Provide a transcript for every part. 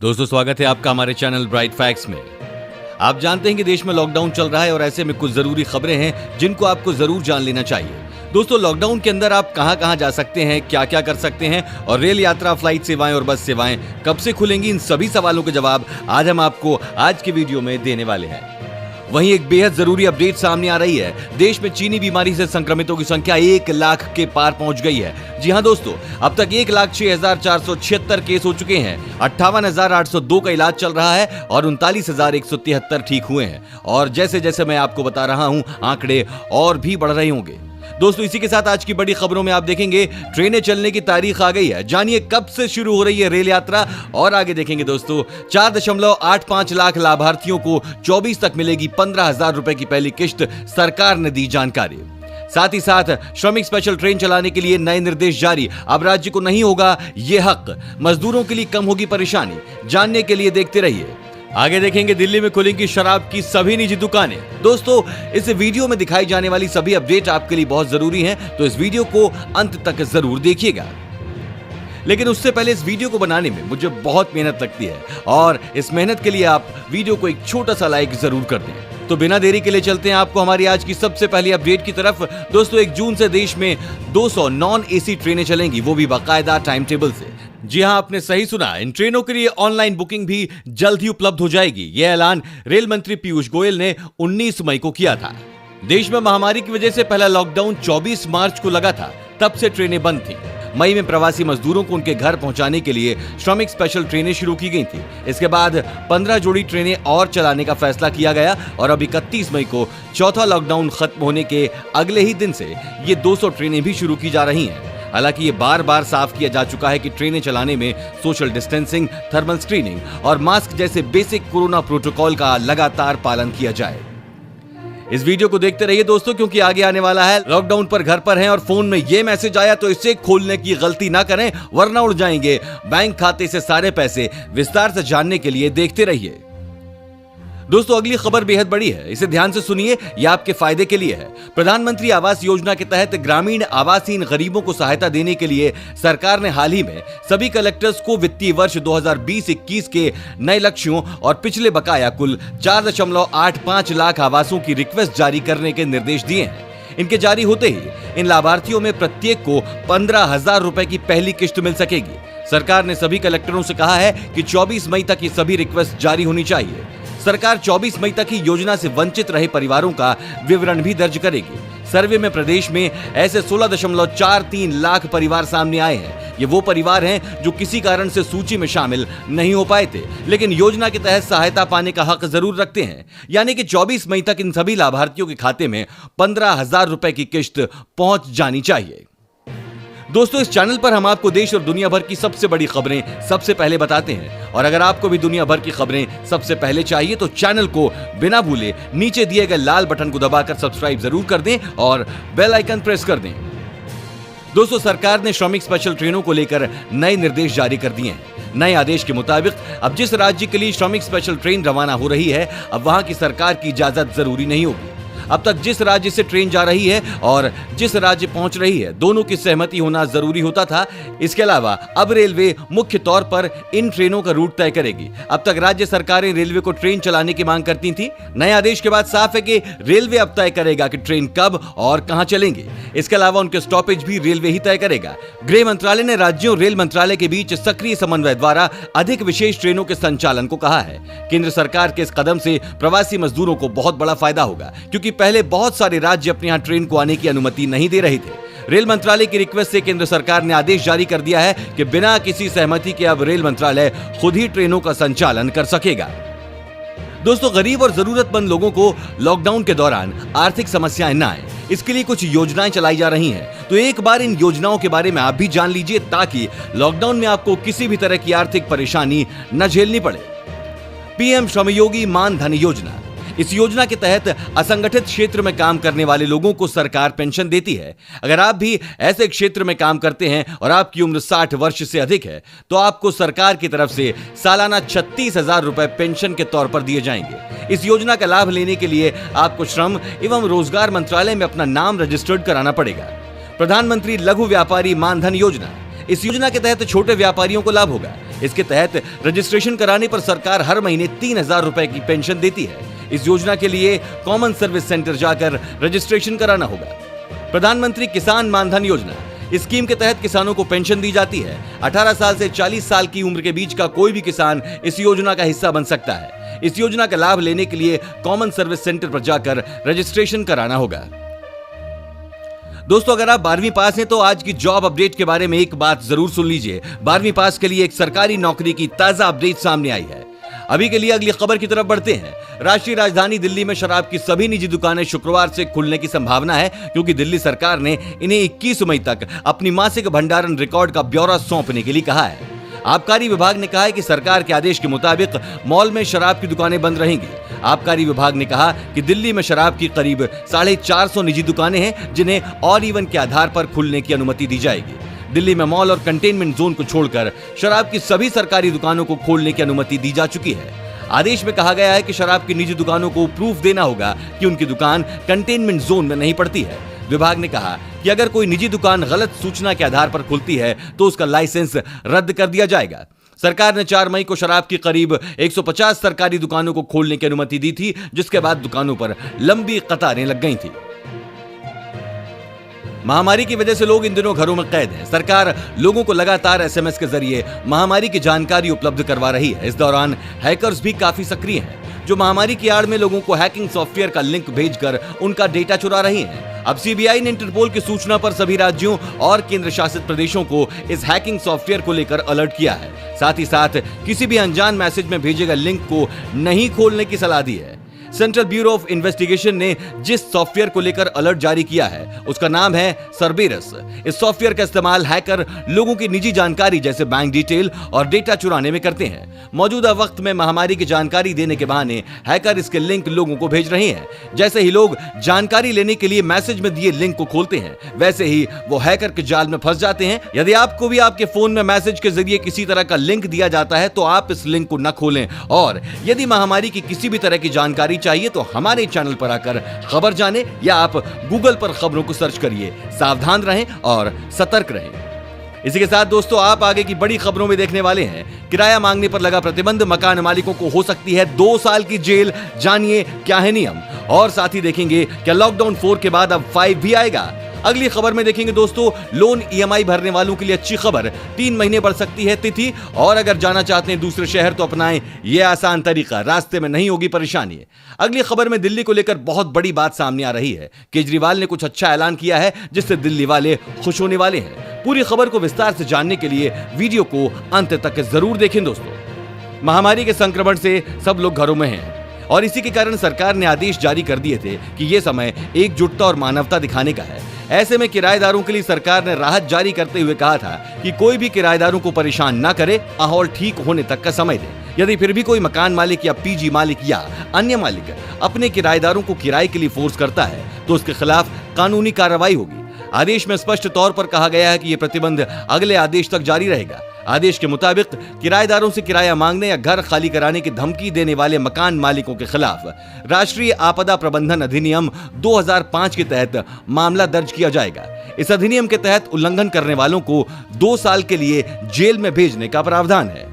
दोस्तों स्वागत है आपका हमारे चैनल ब्राइट फैक्ट्स में। आप जानते हैं कि देश में लॉकडाउन चल रहा है और ऐसे में कुछ जरूरी खबरें हैं जिनको आपको जरूर जान लेना चाहिए। दोस्तों लॉकडाउन के अंदर आप कहां जा सकते हैं, क्या क्या कर सकते हैं और रेल यात्रा, फ्लाइट सेवाएं और बस सेवाएं कब से खुलेंगी, इन सभी सवालों के जवाब आज हम आपको आज की वीडियो में देने वाले हैं। वहीं एक बेहद जरूरी अपडेट सामने आ रही है। देश में चीनी बीमारी से संक्रमितों की संख्या 1 लाख के पार पहुंच गई है। जी हां दोस्तों, अब तक 1,06,476 केस हो चुके हैं, 58,802 का इलाज चल रहा है और 39,173 ठीक हुए हैं। और जैसे जैसे मैं आपको बता रहा हूं, आंकड़े और भी बढ़ रहे होंगे। दोस्तों इसी के साथ आज की बड़ी खबरों में आप देखेंगे ट्रेनें चलने की तारीख आ गई है। जानिए कब से शुरू हो रही है रेल यात्रा और आगे देखेंगे दोस्तों 4.85 लाख लाभार्थियों को 24 तक मिलेगी 15,000 रुपए की पहली किश्त, सरकार ने दी जानकारी। साथ ही साथ श्रमिक स्पेशल ट्रेन चलाने के लिए नए निर्देश जारी। अब राज्य को नहीं होगा ये हक, मजदूरों के लिए कम होगी परेशानी। जानने के लिए देखते रहिए। आगे देखेंगे दिल्ली में खुलेंगी शराब की सभी निजी दुकानें। दोस्तों इस वीडियो में दिखाई जाने वाली सभी अपडेट आपके लिए बहुत जरूरी हैं, तो इस वीडियो को अंत तक जरूर देखिएगा। लेकिन उससे पहले इस वीडियो को बनाने में मुझे बहुत मेहनत लगती है और इस मेहनत के लिए आप वीडियो को एक छोटा सा लाइक जरूर कर दें। तो बिना देरी के लिए चलते हैं आपको हमारी आज की सबसे पहली अपडेट की तरफ। दोस्तों 1 जून से देश में 200 नॉन एसी ट्रेनें चलेंगी, वो भी बाकायदा टाइम टेबल से। जी हां, आपने सही सुना, इन ट्रेनों के लिए ऑनलाइन बुकिंग भी जल्द ही उपलब्ध हो जाएगी। यह ऐलान रेल मंत्री पीयूष गोयल ने 19 मई को किया था। देश में महामारी की वजह से पहला लॉकडाउन 24 मार्च को लगा था, तब से ट्रेनें बंद थी। मई में प्रवासी मजदूरों को उनके घर पहुंचाने के लिए श्रमिक स्पेशल ट्रेनें शुरू की गई थी। इसके बाद 15 जोड़ी ट्रेनें और चलाने का फैसला किया गया और अब 31 मई को चौथा लॉकडाउन खत्म होने के अगले ही दिन से ये 200 ट्रेनें भी शुरू की जा रही हैं। हालांकि ये बार बार साफ किया जा चुका है कि ट्रेनें चलाने में सोशल डिस्टेंसिंग, थर्मल स्क्रीनिंग और मास्क जैसे बेसिक कोरोना प्रोटोकॉल का लगातार पालन किया जाए। इस वीडियो को देखते रहिए दोस्तों, क्योंकि आगे आने वाला है। लॉकडाउन पर घर पर हैं और फोन में ये मैसेज आया तो इसे खोलने की गलती ना करें, वरना उड़ जाएंगे बैंक खाते से सारे पैसे। विस्तार से जानने के लिए देखते रहिए। दोस्तों अगली खबर बेहद बड़ी है, इसे ध्यान से सुनिए, यह आपके फायदे के लिए है। प्रधानमंत्री आवास योजना के तहत ग्रामीण आवासहीन गरीबों को सहायता देने के लिए सरकार ने हाल ही में सभी कलेक्टर्स को वित्तीय वर्ष 2020-21 के नए लक्ष्यों और पिछले बकाया कुल 4.85 लाख आवासों की रिक्वेस्ट जारी करने के निर्देश दिए हैं। इनके जारी होते ही इन लाभार्थियों में प्रत्येक को 15,000 रुपए की पहली किश्त मिल सकेगी। सरकार ने सभी कलेक्टरों से कहा है कि 24 मई तक ये सभी रिक्वेस्ट जारी होनी चाहिए। सरकार 24 मई तक ही योजना से वंचित रहे परिवारों का विवरण भी दर्ज करेगी। सर्वे में प्रदेश में ऐसे 16.43 लाख परिवार सामने आए हैं। ये वो परिवार हैं जो किसी कारण से सूची में शामिल नहीं हो पाए थे, लेकिन योजना के तहत सहायता पाने का हक जरूर रखते हैं। यानी कि 24 मई तक इन सभी लाभार्थियों के खाते में 15,000 रुपए की किश्त पहुंच जानी चाहिए। दोस्तों इस चैनल पर हम आपको देश और दुनिया भर की सबसे बड़ी खबरें सबसे पहले बताते हैं और अगर आपको भी दुनिया भर की खबरें सबसे पहले चाहिए तो चैनल को बिना भूले नीचे दिए गए लाल बटन को दबाकर सब्सक्राइब जरूर कर दें और बेल आइकन प्रेस कर दें। दोस्तों सरकार ने श्रमिक स्पेशल ट्रेनों को लेकर नए निर्देश जारी कर दिए हैं। नए आदेश के मुताबिक अब जिस राज्य के लिए श्रमिक स्पेशल ट्रेन रवाना हो रही है, अब वहां की सरकार की इजाजत जरूरी नहीं होगी। अब तक जिस राज्य से ट्रेन जा रही है और जिस राज्य पहुंच रही है, दोनों की सहमति होना जरूरी होता था। इसके अलावा अब रेलवे मुख्य तौर पर इन ट्रेनों का रूट तय करेगी। अब तक राज्य सरकारें रेलवे को ट्रेन चलाने की मांग करती थी। नए आदेश के बाद साफ है कि रेलवे अब तय करेगा कि ट्रेन कब और कहां चलेंगे। इसके अलावा उनके स्टॉपेज भी रेलवे ही तय करेगा। गृह मंत्रालय ने राज्यों रेल मंत्रालय के बीच सक्रिय समन्वय द्वारा अधिक विशेष ट्रेनों के संचालन को कहा है। केंद्र सरकार के इस कदम से प्रवासी मजदूरों को बहुत बड़ा फायदा होगा, क्योंकि पहले बहुत सारे राज्य अपने यहां ट्रेन को आने की अनुमति नहीं दे रहे थे। रेल मंत्रालय की रिक्वेस्ट से केंद्र सरकार ने आदेश जारी कर दिया है कि बिना किसी सहमति के अब रेल मंत्रालय खुद ही ट्रेनों का संचालन कर सकेगा। दोस्तों गरीब और जरूरतमंद लोगों को लॉकडाउन के दौरान आर्थिक समस्याएं न आए, इसके लिए कुछ योजनाएं चलाई जा रही हैं। तो एक बार इन योजनाओं के बारे में आप भी जान लीजिए, ताकि लॉकडाउन में आपको किसी भी तरह की आर्थिक परेशानी न झेलनी पड़े। पीएम श्रमयोगी मान धन योजना, इस योजना के तहत असंगठित क्षेत्र में काम करने वाले लोगों को सरकार पेंशन देती है। अगर आप भी ऐसे क्षेत्र में काम करते हैं और आपकी उम्र 60 वर्ष से अधिक है, तो आपको सरकार की तरफ से सालाना 36,000 रुपए पेंशन के तौर पर दिए जाएंगे। इस योजना का लाभ लेने के लिए आपको श्रम एवं रोजगार मंत्रालय में अपना नाम रजिस्टर्ड कराना पड़ेगा। प्रधानमंत्री लघु व्यापारी मानधन योजना, इस योजना के तहत छोटे व्यापारियों को लाभ होगा। इसके तहत रजिस्ट्रेशन कराने पर सरकार हर महीने 3,000 रुपए की पेंशन देती है। इस योजना के लिए कॉमन सर्विस सेंटर जाकर रजिस्ट्रेशन कराना होगा। प्रधानमंत्री किसान मानधन योजना, इस स्कीम के तहत किसानों को पेंशन दी जाती है। 18 साल से 40 साल की उम्र के बीच का कोई भी किसान इस योजना का हिस्सा बन सकता है। इस योजना का लाभ लेने के लिए कॉमन सर्विस सेंटर पर जाकर रजिस्ट्रेशन कराना होगा। दोस्तों, अगर आप 12वीं पास हैं तो आज की जॉब अपडेट के बारे में एक बात जरूर सुन लीजिए। 12वीं पास के लिए एक सरकारी नौकरी की ताजा अपडेट सामने आई है। अभी के लिए अगली खबर की तरफ बढ़ते हैं। राष्ट्रीय राजधानी दिल्ली में शराब की सभी निजी दुकानें शुक्रवार से खुलने की संभावना है, क्योंकि दिल्ली सरकार ने इन्हें 21 मई तक अपनी मासिक भंडारण रिकॉर्ड का ब्यौरा सौंपने के लिए कहा है। आबकारी विभाग ने कहा है कि सरकार के आदेश के मुताबिक मॉल में शराब की दुकानें बंद रहेंगी। आबकारी विभाग ने कहा कि दिल्ली में शराब की करीब 450 निजी दुकानें हैं, जिन्हें ऑड इवन के आधार पर खुलने की अनुमति दी जाएगी। दिल्ली में मॉल और कंटेनमेंट जोन को छोड़कर शराब की सभी सरकारी दुकानों को खोलने की अनुमति दी जा चुकी है। आदेश में कहा गया है कि शराब की निजी दुकानों को प्रूफ देना होगा कि उनकी दुकान कंटेनमेंट जोन में नहीं पड़ती है। विभाग ने कहा कि अगर कोई निजी दुकान गलत सूचना के आधार पर खुलती है तो उसका लाइसेंस रद्द कर दिया जाएगा। सरकार ने 4 मई को शराब की करीब 150 सरकारी दुकानों को खोलने की अनुमति दी थी, जिसके बाद दुकानों पर लंबी कतारें लग गई थी। महामारी की वजह से लोग इन दिनों घरों में कैद हैं। सरकार लोगों को लगातार एसएमएस के जरिए महामारी की जानकारी उपलब्ध करवा रही है। इस दौरान हैकर्स भी काफी सक्रिय हैं, जो महामारी की आड़ में लोगों को हैकिंग सॉफ्टवेयर का लिंक भेजकर उनका डेटा चुरा रहे हैं। अब सीबीआई ने इंटरपोल की सूचना पर सभी राज्यों और केंद्र शासित प्रदेशों को इस हैकिंग सॉफ्टवेयर को लेकर अलर्ट किया है। साथ ही साथ किसी भी अनजान मैसेज में भेजे गए लिंक को नहीं खोलने की सलाह दी है। सेंट्रल ब्यूरो ऑफ इन्वेस्टिगेशन ने जिस सॉफ्टवेयर को लेकर अलर्ट जारी किया है उसका नाम है सर्बेरस। इस सॉफ्टवेयर का इस्तेमाल हैकर लोगों की निजी जानकारी जैसे बैंक डिटेल और डेटा चुराने में करते हैं। मौजूदा वक्त में महामारी की जानकारी देने के बहाने हैकर इसके लिंक लोगों को भेज रहे हैं। जैसे ही लोग जानकारी लेने के लिए मैसेज में दिए लिंक को खोलते हैं, वैसे ही वो हैकर के जाल में फंस जाते हैं। यदि आपको भी आपके फोन में मैसेज के जरिए किसी तरह का लिंक दिया जाता है तो आप इस लिंक को न खोलें। और यदि महामारी की किसी भी तरह की जानकारी चाहिए तो हमारे चैनल पर आकर खबर जाने या आप गूगल पर खबरों को सर्च करिए। सावधान रहें और सतर्क रहें। इसी के साथ दोस्तों, आप आगे की बड़ी खबरों में देखने वाले हैं किराया मांगने पर लगा प्रतिबंध, मकान मालिकों को हो सकती है 2 साल की जेल। जानिए क्या है नियम, और साथ ही देखेंगे क्या लॉकडाउन 4 के बाद अब 5 भी आएगा। अगली खबर में देखेंगे दोस्तों, लोन ईएमआई भरने वालों के लिए अच्छी खबर, 3 महीने बढ़ सकती है तिथि। और अगर जाना चाहते हैं दूसरे शहर तो अपनाएं ये आसान तरीका, रास्ते में नहीं होगी परेशानी। अगली खबर में दिल्ली को लेकर बहुत बड़ी बात सामने आ रही है। केजरीवाल ने कुछ अच्छा ऐलान किया है जिससे दिल्ली वाले खुश होने वाले हैं। पूरी खबर को विस्तार से जानने के लिए वीडियो को अंत तक जरूर देखें। दोस्तों, महामारी के संक्रमण से सब लोग घरों में हैं और इसी के कारण सरकार ने आदेश जारी कर दिए थे कि यह समय एकजुटता और मानवता दिखाने का है। ऐसे में किराएदारों के लिए सरकार ने राहत जारी करते हुए कहा था कि कोई भी किराएदारों को परेशान ना करे, माहौल ठीक होने तक का समय दे। यदि फिर भी कोई मकान मालिक या पीजी मालिक या अन्य मालिक अपने किराएदारों को किराए के लिए फोर्स करता है तो उसके खिलाफ कानूनी कार्रवाई होगी। आदेश में स्पष्ट तौर पर कहा गया है कि यह प्रतिबंध अगले आदेश तक जारी रहेगा। आदेश के मुताबिक किराएदारों से किराया मांगने या घर खाली कराने की धमकी देने वाले मकान मालिकों के खिलाफ राष्ट्रीय आपदा प्रबंधन अधिनियम 2005 के तहत मामला दर्ज किया जाएगा। इस अधिनियम के तहत उल्लंघन करने वालों को 2 साल के लिए जेल में भेजने का प्रावधान है।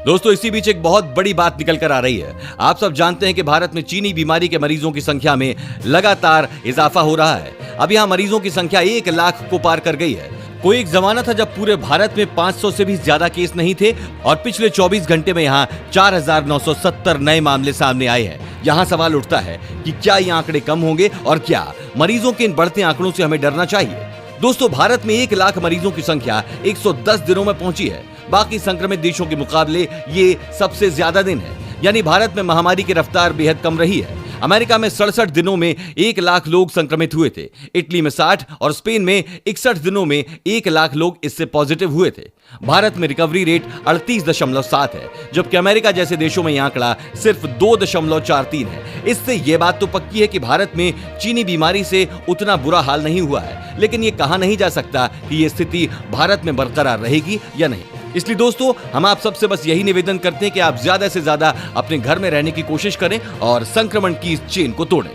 दोस्तों, इसी बीच एक बहुत बड़ी बात निकल कर आ रही है। आप सब जानते हैं कि भारत में चीनी बीमारी के मरीजों की संख्या में लगातार इजाफा हो रहा है। अब यहाँ मरीजों की संख्या 1 लाख को पार कर गई है। कोई एक जमाना था जब पूरे भारत में 500 से भी ज्यादा केस नहीं थे और पिछले 24 घंटे में यहाँ 4,970 नए मामले सामने आए हैं। यहाँ सवाल उठता है कि क्या ये आंकड़े कम होंगे और क्या मरीजों के इन बढ़ते आंकड़ों से हमें डरना चाहिए। दोस्तों, भारत में 1 लाख मरीजों की संख्या 110 दिनों में पहुंची है। बाकी संक्रमित देशों के मुकाबले ये सबसे ज्यादा दिन है। यानी भारत में महामारी की रफ्तार बेहद कम रही है। अमेरिका में 67 दिनों में 1 लाख लोग संक्रमित हुए थे। इटली में 60 और स्पेन में 61 दिनों में 1 लाख लोग इससे पॉजिटिव हुए थे। भारत में रिकवरी रेट 38.7 है, जबकि अमेरिका जैसे देशों में यह आंकड़ा सिर्फ 2.43 है। इससे यह बात तो पक्की है कि भारत में चीनी बीमारी से उतना बुरा हाल नहीं हुआ है, लेकिन यह कहा नहीं जा सकता कि यह स्थिति भारत में बरकरार रहेगी या नहीं। इसलिए दोस्तों, हम आप सबसे बस यही निवेदन करते हैं कि आप ज्यादा से ज्यादा अपने घर में रहने की कोशिश करें और संक्रमण की इस चेन को तोड़ें।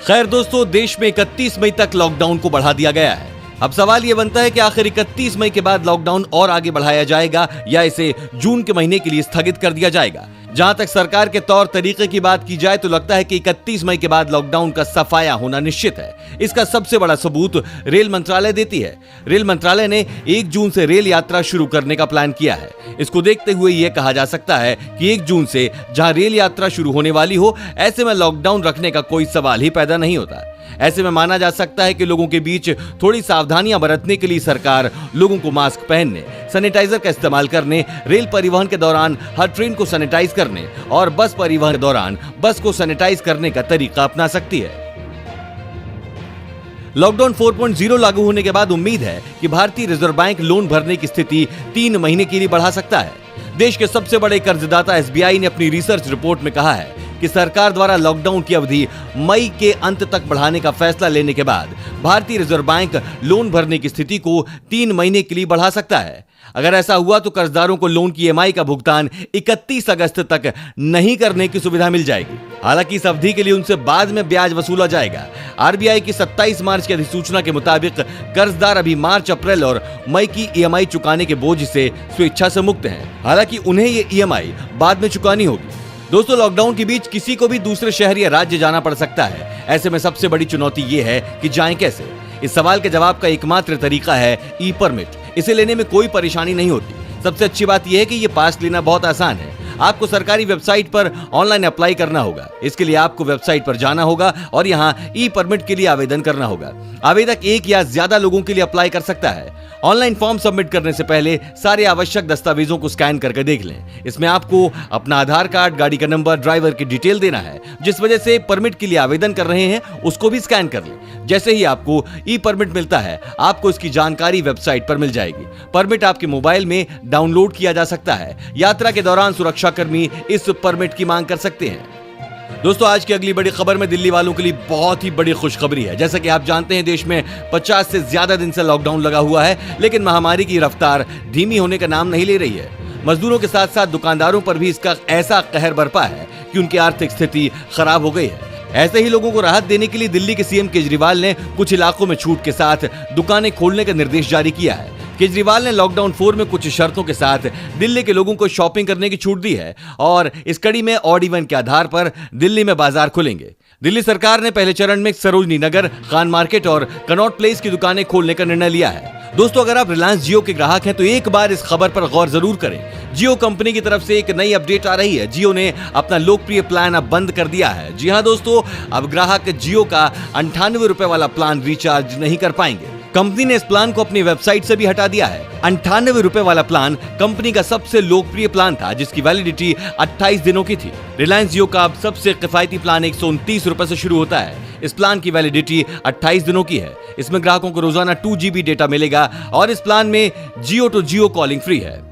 खैर दोस्तों, देश में 31 मई तक लॉकडाउन को बढ़ा दिया गया है। अब सवाल ये बनता है कि आखिर 31 मई के बाद लॉकडाउन और आगे बढ़ाया जाएगा या इसे जून के महीने के लिए स्थगित कर दिया जाएगा। जहां तक सरकार के तौर तरीके की बात की जाए तो लगता है कि 31 मई के बाद लॉकडाउन का सफाया होना निश्चित है। इसका सबसे बड़ा सबूत रेल मंत्रालय देती है। रेल मंत्रालय ने 1 जून से रेल यात्रा शुरू करने का प्लान किया है। इसको देखते हुए यह कहा जा सकता है कि 1 जून से जहां रेल यात्रा शुरू होने वाली हो, ऐसे में लॉकडाउन रखने का कोई सवाल ही पैदा नहीं होता। ऐसे में माना जा सकता है कि लोगों के बीच थोड़ी सावधानियां बरतने के लिए सरकार लोगों को मास्क पहनने, सैनिटाइजर का इस्तेमाल करने, रेल परिवहन के दौरान हर ट्रेन को सैनिटाइज करने और बस परिवहन के दौरान बस को सैनिटाइज करने का तरीका अपना सकती है। लॉकडाउन 4.0 लागू होने के बाद उम्मीद है कि भारतीय रिजर्व बैंक लोन भरने की स्थिति 3 महीने के लिए बढ़ा सकता है। देश के सबसे बड़े कर्जदाता एसबीआई ने अपनी रिसर्च रिपोर्ट में कहा है कि सरकार द्वारा लॉकडाउन की अवधि मई के अंत तक बढ़ाने का फैसला लेने के बाद भारतीय रिजर्व बैंक लोन भरने की स्थिति को 3 महीने के लिए बढ़ा सकता है। अगर ऐसा हुआ तो कर्जदारों को लोन की ईएमआई का भुगतान 31 अगस्त तक नहीं करने की सुविधा मिल जाएगी। हालांकि इस अवधि के लिए उनसे बाद में ब्याज वसूला जाएगा। आरबीआई की 27 मार्च की अधिसूचना के मुताबिक कर्जदार अभी मार्च, अप्रैल और मई की ईएमआई चुकाने के बोझ से स्वेच्छा से मुक्त हैं। हालांकि उन्हें ये ईएमआई बाद में चुकानी होगी। दोस्तों, लॉकडाउन के बीच किसी को भी दूसरे शहर या राज्य जाना पड़ सकता है। ऐसे में सबसे बड़ी चुनौती ये है कि जाएं कैसे। इस सवाल के जवाब का एकमात्र तरीका है ई परमिट। इसे लेने में कोई परेशानी नहीं होती। सबसे अच्छी बात यह है कि ये पास लेना बहुत आसान है। आपको सरकारी वेबसाइट पर ऑनलाइन अप्लाई करना होगा। इसके लिए आपको वेबसाइट पर जाना होगा और यहाँ ई परमिट के लिए आवेदन करना होगा। आवेदक एक या ज्यादा लोगों के लिए अप्लाई कर सकता है। ऑनलाइन फॉर्म सबमिट करने से पहले सारे आवश्यक दस्तावेजों को स्कैन करके देख लें। इसमें आपको अपना आधार कार्ड, गाड़ी का नंबर, ड्राइवर की डिटेल देना है। जिस वजह से परमिट के लिए आवेदन कर रहे हैं उसको भी स्कैन कर लें। जैसे ही आपको ई परमिट मिलता है, आपको इसकी जानकारी वेबसाइट पर मिल जाएगी। परमिट आपके मोबाइल में डाउनलोड किया जा सकता है। यात्रा के दौरान सुरक्षाकर्मी इस परमिट की मांग कर सकते हैं। दोस्तों, आज की अगली बड़ी खबर में दिल्ली वालों के लिए बहुत ही बड़ी खुशखबरी है। जैसा कि आप जानते हैं, देश में 50 से ज्यादा दिन से लॉकडाउन लगा हुआ है, लेकिन महामारी की रफ्तार धीमी होने का नाम नहीं ले रही है। मजदूरों के साथ साथ दुकानदारों पर भी इसका ऐसा कहर बरपा है कि उनकी आर्थिक स्थिति खराब हो गई है। ऐसे ही लोगों को राहत देने के लिए दिल्ली के सीएम केजरीवाल ने कुछ इलाकों में छूट के साथ दुकानें खोलने का निर्देश जारी किया है। केजरीवाल ने लॉकडाउन 4 में कुछ शर्तों के साथ दिल्ली के लोगों को शॉपिंग करने की छूट दी है और इस कड़ी में ऑड इवन के आधार पर दिल्ली में बाजार खुलेंगे। दिल्ली सरकार ने पहले चरण में सरोजनी नगर, खान मार्केट और कनॉट प्लेस की दुकानें खोलने का निर्णय लिया है। दोस्तों, अगर आप रिलायंस जियो के ग्राहक हैं तो एक बार इस खबर पर गौर जरूर करें। जियो कंपनी की तरफ से एक नई अपडेट आ रही है। जियो ने अपना लोकप्रिय प्लान अब बंद कर दिया है। जी हां दोस्तों, अब ग्राहक जियो का 98 रुपए वाला प्लान रिचार्ज नहीं कर पाएंगे। कंपनी ने इस प्लान को अपनी वेबसाइट से भी हटा दिया है। 98 रुपए वाला प्लान कंपनी का सबसे लोकप्रिय प्लान था, जिसकी वैलिडिटी 28 दिनों की थी। रिलायंस जियो का अब सबसे किफायती प्लान 129 रुपए से शुरू होता है। इस प्लान की वैलिडिटी 28 दिनों की है। इसमें ग्राहकों को रोजाना 2 GB डेटा मिलेगा और इस प्लान में जियो टू जियो कॉलिंग फ्री है।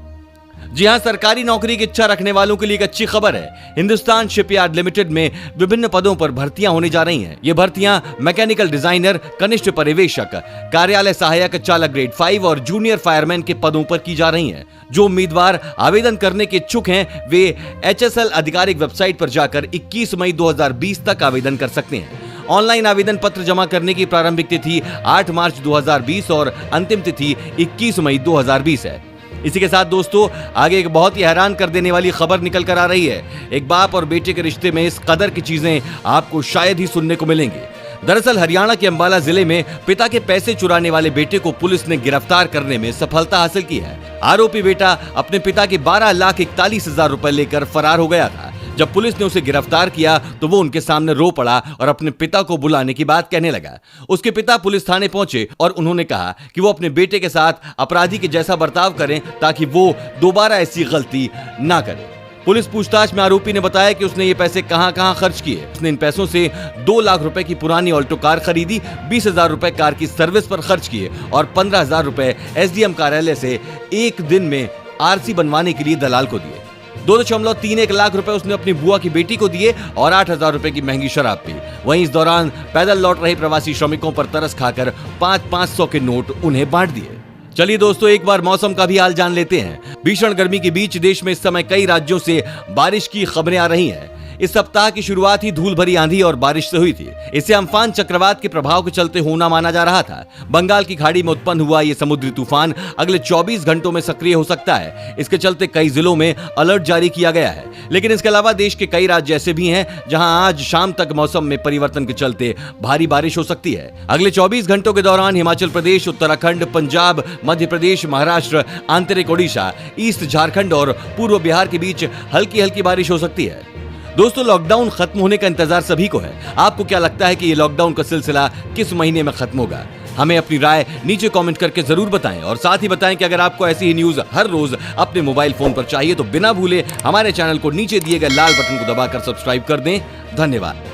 जी हां, सरकारी नौकरी की इच्छा रखने वालों के लिए एक अच्छी खबर है। हिंदुस्तान शिपयार्ड लिमिटेड में विभिन्न पदों पर भर्तियां होने जा रही हैं। ये भर्तियां मैकेनिकल डिजाइनर, कनिष्ठ पर्यवेक्षक, कार्यालय सहायक, चालक ग्रेड 5 और जूनियर फायरमैन के पदों पर की जा रही हैं। जो उम्मीदवार आवेदन करने के इच्छुक हैं वे HSL आधिकारिक वेबसाइट पर जाकर 21 मई 2020 तक आवेदन कर सकते हैं। ऑनलाइन आवेदन पत्र जमा करने की प्रारंभिक तिथि 8 मार्च 2020 और अंतिम तिथि 21 मई 2020 है। इसी के साथ दोस्तों, आगे एक बहुत ही हैरान कर देने वाली खबर निकल कर आ रही है। एक बाप और बेटे के रिश्ते में इस कदर की चीजें आपको शायद ही सुनने को मिलेंगी। दरअसल हरियाणा के अंबाला जिले में पिता के पैसे चुराने वाले बेटे को पुलिस ने गिरफ्तार करने में सफलता हासिल की है। आरोपी बेटा अपने पिता के 12,41,000 रुपए लेकर फरार हो गया था। जब पुलिस ने उसे गिरफ्तार किया तो वो उनके सामने रो पड़ा और अपने पिता को बुलाने की बात कहने लगा। उसके पिता पुलिस थाने पहुंचे और उन्होंने कहा कि वो अपने बेटे के साथ अपराधी के जैसा बर्ताव करें ताकि वो दोबारा ऐसी गलती ना करे। पुलिस पूछताछ में आरोपी ने बताया कि उसने ये पैसे कहां खर्च किए। उसने इन पैसों से 2 लाख रुपए की पुरानी ऑल्टो कार खरीदी, 20,000 रुपए कार की सर्विस पर खर्च किए और 15,000 रुपए SDM कार्यालय से एक दिन में RC बनवाने के लिए दलाल को दिए। 2.31 लाख रुपए उसने अपनी बुआ की बेटी को दिए और 8,000 रुपए की महंगी शराब पी। वहीं इस दौरान पैदल लौट रहे प्रवासी श्रमिकों पर तरस खाकर 500 के नोट उन्हें बांट दिए। चलिए दोस्तों, एक बार मौसम का भी हाल जान लेते हैं। भीषण गर्मी के बीच देश में इस समय कई राज्यों से बारिश की खबरें आ रही हैं। इस सप्ताह की शुरुआत ही धूल भरी आंधी और बारिश से हुई थी। इसे अम्फान चक्रवात के प्रभाव के चलते होना माना जा रहा था। बंगाल की खाड़ी में उत्पन्न हुआ यह समुद्री तूफान अगले 24 घंटों में सक्रिय हो सकता है। इसके चलते कई जिलों में अलर्ट जारी किया गया है। लेकिन इसके अलावा देश के कई राज्य ऐसे भी हैं जहां आज शाम तक मौसम में परिवर्तन के चलते भारी बारिश हो सकती है। अगले 24 घंटों के दौरान हिमाचल प्रदेश, उत्तराखंड, पंजाब, मध्य प्रदेश, महाराष्ट्र, आंतरिक ओडिशा, ईस्ट झारखंड और पूर्व बिहार के बीच हल्की हल्की बारिश हो सकती है। दोस्तों, लॉकडाउन खत्म होने का इंतजार सभी को है। आपको क्या लगता है कि ये लॉकडाउन का सिलसिला किस महीने में खत्म होगा? हमें अपनी राय नीचे कमेंट करके जरूर बताएं और साथ ही बताएं कि अगर आपको ऐसी ही न्यूज हर रोज अपने मोबाइल फोन पर चाहिए तो बिना भूले हमारे चैनल को नीचे दिए गए लाल बटन को दबाकर सब्सक्राइब कर दें। धन्यवाद।